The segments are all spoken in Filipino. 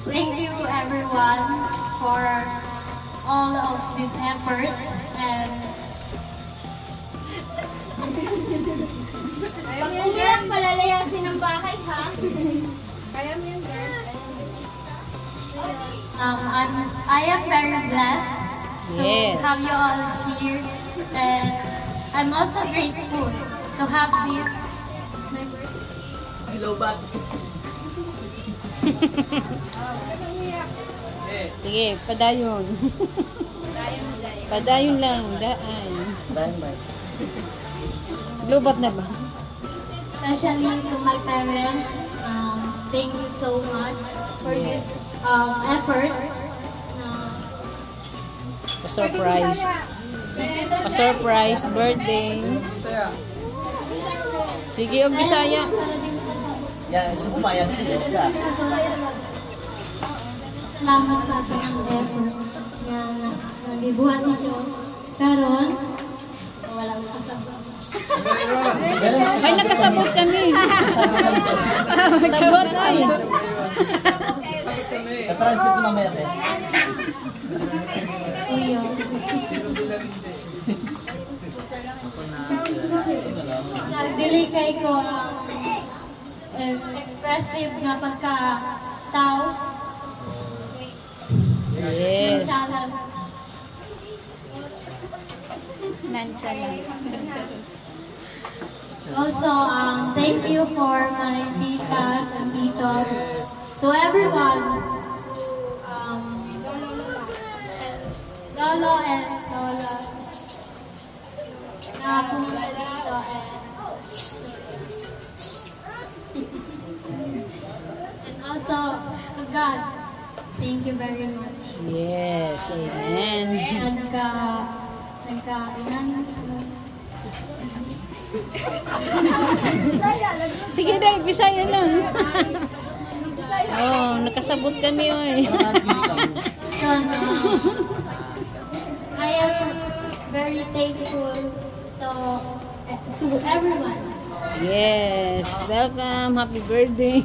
Thank you everyone for all of these efforts and pag umiyak, palalayasin ng bahay, ha? Kaya mo yun, girl. I am very blessed to have you all here, and I'm also grateful to have this. Hello, Bat. Sige, padayon. Padayon lang, daan. Daan ba? Lubat na ba? Especially to my parents, thank you so much for this effort. Pa-surprise. Pa-surprise birthday. Sige, og Bisaya. Yan, sumayan siya. Salamat sa ating effort nga nagibuhat ninyo. Karon, walang kasabot. Ay, nakasabot kami. Sabot ay. Katransit mamaya din. Kuyo. Nagbili kay ko expressive nga pagka-tao. Yes. Also, thank you for my titas and titos. To everyone, Lolo and Lola, na pumunta dito and also to God, thank you very much. Yes, amen. Sige dai, Bisaya lang. Oh, nakasabot kami oy. So, I am very thankful to everyone. Yes, welcome. Happy birthday.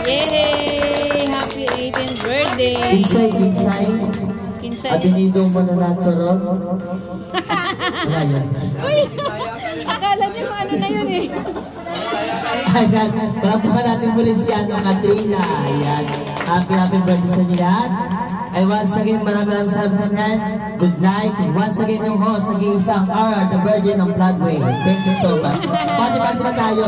Yay! Happy 18th birthday. Kinsay. At inido mo na natural. Uy! Akala niyo ano na yun eh. Ayan, palapakan natin muli si Katrina. Ayan, happy birthday sa nila. And once again, maraming salamat sa inyo. Good night. And once again, yung host, nag-iisang R, the Virgin of Bloodway. Thank you so much. Pati-pati na tayo.